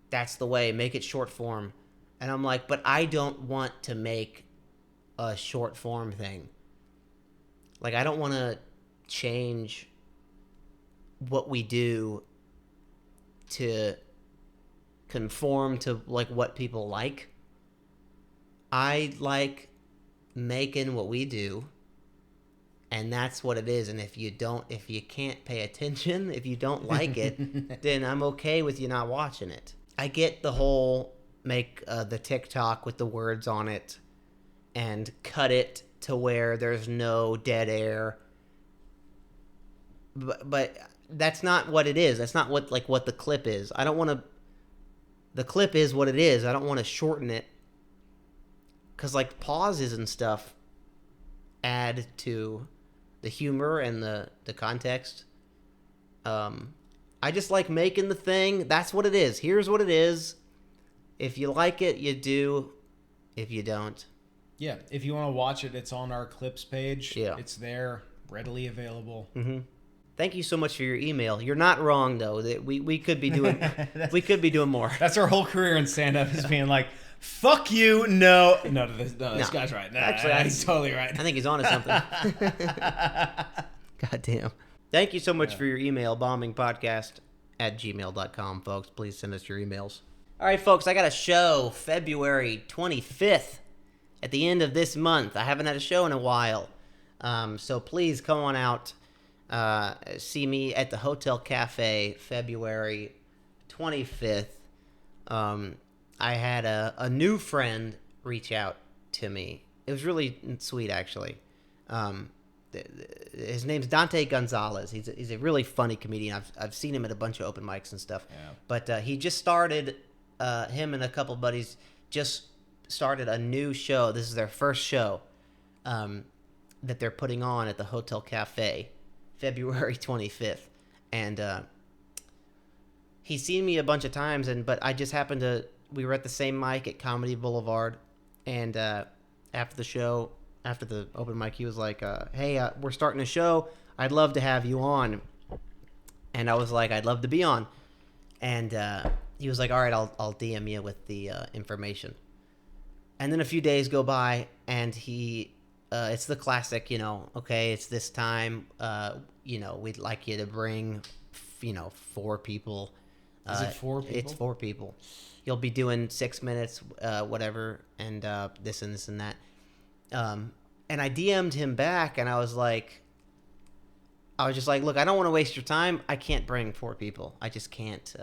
That's the way. Make it short form. And I'm like, but I don't want to make a short form thing. Like I don't want to change what we do to conform to like what people like. I like making what we do, and that's what it is. And if you can't pay attention, if you don't like it, then I'm okay with you not watching it. I get the whole make the TikTok with the words on it and cut it to where there's no dead air. But that's not what it is. That's not what the clip is. I don't want to. The clip is what it is. I don't want to shorten it. Because like pauses and stuff add to the humor and the context. I just like making the thing. That's what it is. Here's what it is. If you like it, you do. If you don't. Yeah. If you want to watch it, it's on our clips page. Yeah. It's there, readily available. Mm-hmm. Thank you so much for your email. You're not wrong though. That we could be doing more. That's our whole career in stand-up is being like, fuck you, no, this guy's right. No, actually, he's totally right. I think he's onto something. God damn. Thank you so much for your email, bombingpodcast@gmail.com, folks. Please send us your emails. All right, folks, I got a show February 25th at the end of this month. I haven't had a show in a while. So please come on out. See me at the Hotel Cafe February 25th. I had a new friend reach out to me. It was really sweet, actually. His name's Dante Gonzalez. He's a really funny comedian. I've seen him at a bunch of open mics and stuff. Yeah. But he just started, him and a couple buddies just started a new show. This is their first show that they're putting on at the Hotel Cafe February 25th. And he's seen me a bunch of times, but I just happened to... We were at the same mic at Comedy Boulevard, and after the show, after the open mic, he was like, hey, we're starting a show. I'd love to have you on. And I was like, I'd love to be on. And he was like, all right, I'll DM you with the information. And then a few days go by, and he... it's the classic, okay, it's this time, we'd like you to bring, 4 people. Is it 4 people? It's 4 people. You'll be doing 6 minutes, whatever, and this and this and that. And I DM'd him back, and I was just like, look, I don't want to waste your time. I can't bring 4 people. I just can't.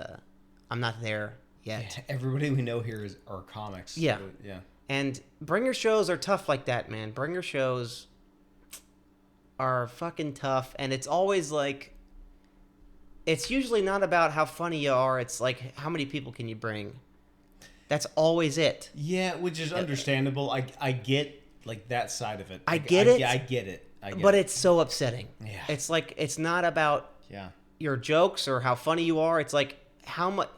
I'm not there yet. Yeah, everybody we know here are comics. Yeah. So, yeah. And bringer shows are tough like that, man. Bringer shows are fucking tough, and it's always like... It's usually not about how funny you are. It's like, how many people can you bring? That's always it. Yeah, which is understandable. I get like that side of it. I get it. Yeah, I get it. But it's so upsetting. Yeah. It's like, it's not about your jokes or how funny you are. It's like, how much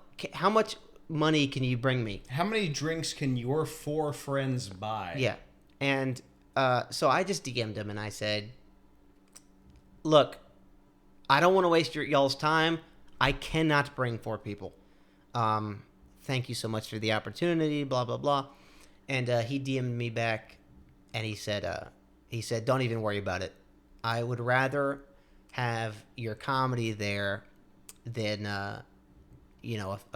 money can you bring me? How many drinks can your 4 friends buy? Yeah. And so I just DM'd him and I said, look, I don't want to waste y'all's time. I cannot bring 4 people. Thank you so much for the opportunity, blah, blah, blah. And he DM'd me back, and he said, don't even worry about it. I would rather have your comedy there than, a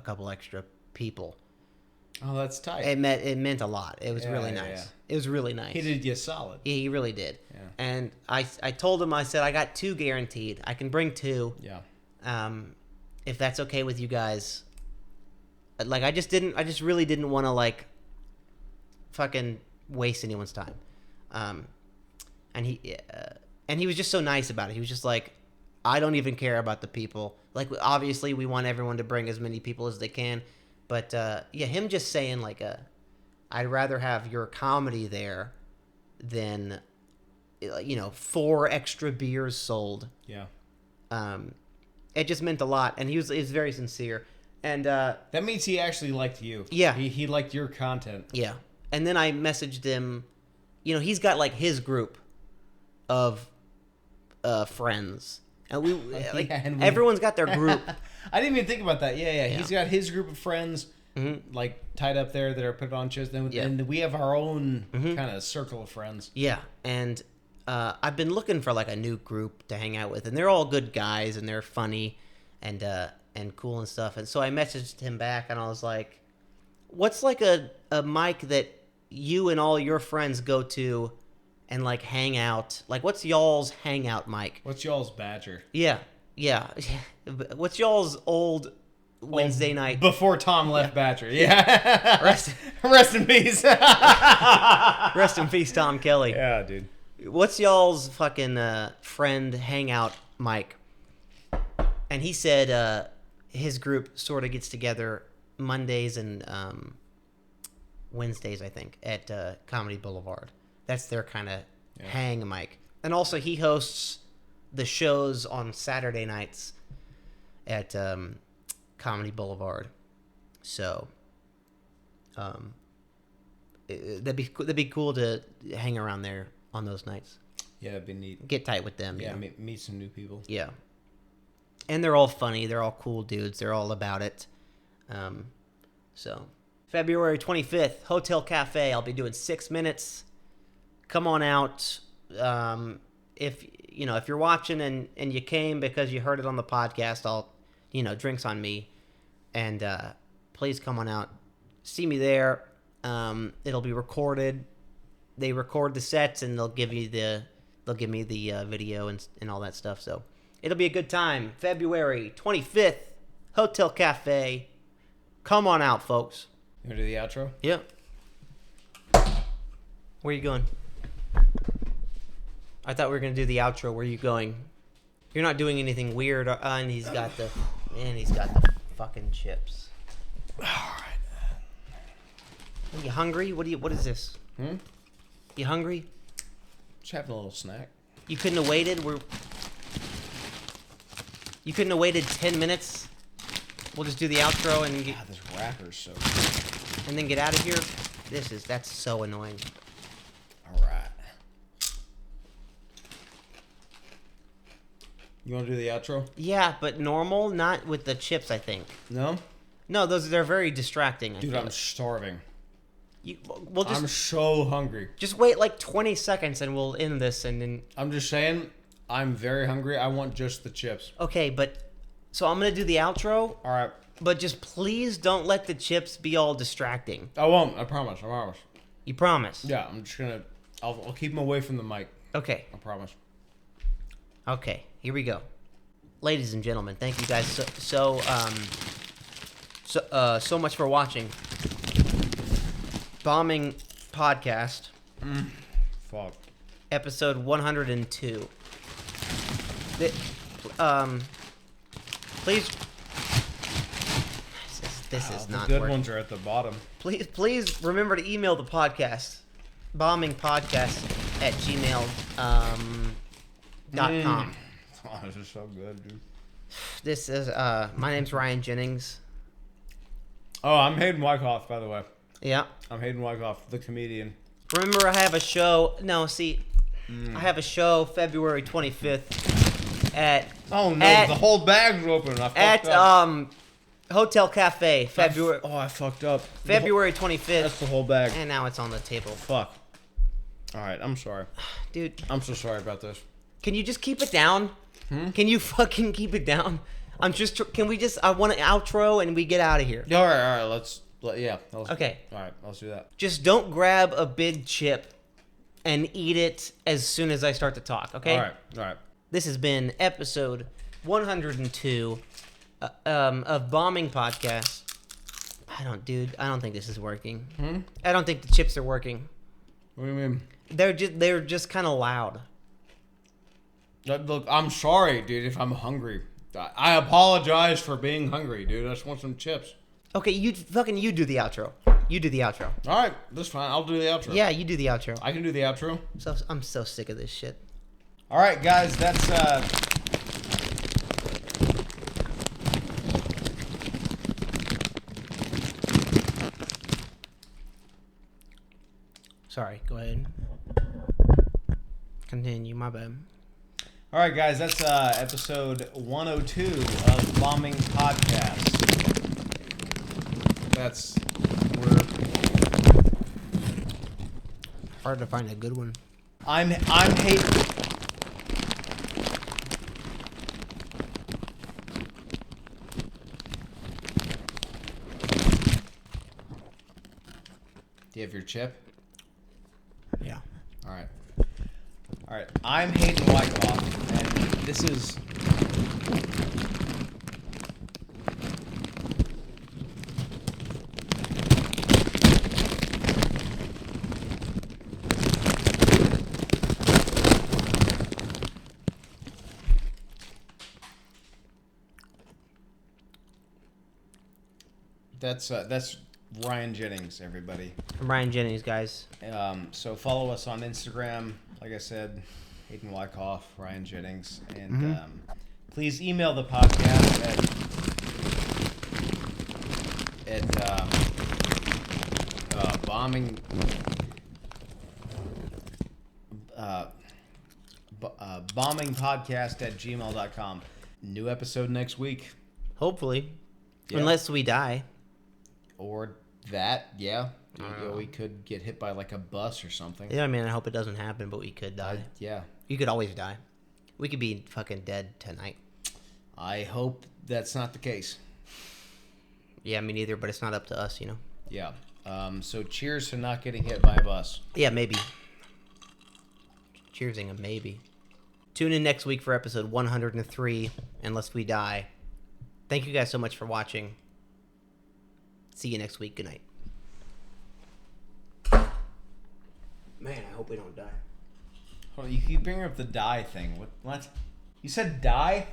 couple extra people. Oh, that's tight. It meant a lot. It was really nice. Yeah. It was really nice. He did you solid. Yeah, he really did. Yeah. And I told him, I said, I got 2 guaranteed. I can bring 2. Yeah. If that's okay with you guys. Like, I just really didn't want to, like, fucking waste anyone's time. And he was just so nice about it. He was just like, I don't even care about the people. Like, obviously, we want everyone to bring as many people as they can. But, him just saying, like, I'd rather have your comedy there then 4 extra beers sold. Yeah. It just meant a lot, and he was very sincere. And that means he actually liked you. Yeah. He liked your content. Yeah. And then I messaged him. He's got like his group of friends. And everyone's got their group. I didn't even think about that. Yeah. Yeah. He's got his group of friends like tied up there that are put on shows. And we have our own kind of circle of friends. Yeah. And I've been looking for like a new group to hang out with, and they're all good guys and they're funny and cool and stuff. And so I messaged him back and I was like, what's like a mic that you and all your friends go to and like hang out? Like, what's y'all's hangout mic? What's y'all's Badger? Yeah. What's y'all's old Wednesday night? Before Tom left Badger. Yeah. Rest in peace. Rest in peace, Tom Kelly. Yeah, dude. What's y'all's fucking friend hangout mic? And he said his group sort of gets together Mondays and Wednesdays, I think, at Comedy Boulevard. That's their kind of hang mic. And also he hosts the shows on Saturday nights at Comedy Boulevard. So that'd be cool to hang around there on those nights. Yeah, it'd be neat. Get tight with them. Yeah, meet some new people. Yeah. And they're all funny. They're all cool dudes. They're all about it. So, February 25th, Hotel Cafe. I'll be doing 6 minutes. Come on out. If you're watching and you came because you heard it on the podcast, I'll, drinks on me. And please come on out. See me there. It'll be recorded. They record the sets and they'll give me the video and all that stuff. So it'll be a good time. February 25th, Hotel Cafe. Come on out, folks. You want to do the outro? Yeah. Where are you going? I thought we were going to do the outro. Where are you going? You're not doing anything weird. And he's got the fucking chips. All right. Are you hungry? What is this? You hungry? Just having a little snack. You couldn't have waited? You couldn't have waited 10 minutes? We'll just do the outro and God, this wrapper's so good. and then get out of here? That's so annoying. All right. You want to do the outro? Yeah, but normal, not with the chips, I think. No? No, they're very distracting. Dude, I'm starving. I'm so hungry. Just wait like 20 seconds and we'll end this and then... I'm just saying, I'm very hungry. I want just the chips. Okay, so I'm going to do the outro. All right. But just please don't let the chips be all distracting. I won't. I promise. You promise? Yeah, I'm just going to... I'll keep them away from the mic. Okay. I promise. Okay, here we go. Ladies and gentlemen, thank you guys so much for watching. Bombing Podcast. Fuck. Episode 102. Please. This is not the good working. ones are at the bottom. Please remember to email the podcast. bombingpodcast@gmail.com. Oh, this is so good, dude. This is my name's Ryan Jennings. Oh, I'm Hayden Wyckoff, by the way. Yeah. I'm Hayden Wyckoff, the comedian. Remember, I have a show. I have a show February 25th at. Oh no, the whole bag's open. I fucked up. Hotel Cafe. February. I fucked up. February 25th. That's the whole bag. And now it's on the table. Fuck. All right, I'm sorry, dude. I'm so sorry about this. Can you just keep it down? Can you fucking keep it down? Can we just? I want an outro and we get out of here. All right. Let's. Okay. All right, let's do that. Just don't grab a big chip and eat it as soon as I start to talk. Okay. All right. This has been episode 102 of Bombing Podcast. I don't think this is working. I don't think the chips are working. What do you mean? They're just kind of loud. Look, I'm sorry, dude. If I'm hungry, I apologize for being hungry, dude. I just want some chips. Okay, you do the outro. You do the outro. All right, that's fine. I'll do the outro. Yeah, you do the outro. I can do the outro. So I'm so sick of this shit. All right, guys, that's Sorry, go ahead. Continue, my bad. all right, guys. That's episode 102 of Bombing Podcast. We're Hard to find a good one. I'm hating. Do you have your chip? Yeah. All right. All right. I'm Hayden Wyckoff, and this is. That's Ryan Jennings, everybody. I'm Ryan Jennings, guys. So follow us on Instagram. Like I said, Hayden Wyckoff, Ryan Jennings, and please email the podcast at bombing bombingpodcast@gmail.com. New episode next week. Hopefully. Yeah. Unless we die. Or that, yeah. We could get hit by like a bus or something. Yeah, I mean, I hope it doesn't happen, but we could die. Yeah. You could always die. We could be fucking dead tonight. I hope that's not the case. Yeah, me neither, but it's not up to us, you know? Yeah. So cheers to not getting hit by a bus. Yeah, maybe. Cheersing a maybe. Tune in next week for episode 103, Unless We Die. Thank you guys so much for watching. See you next week. Good night. Man, I hope we don't die. Hold on, you keep bringing up the die thing. What? You said die?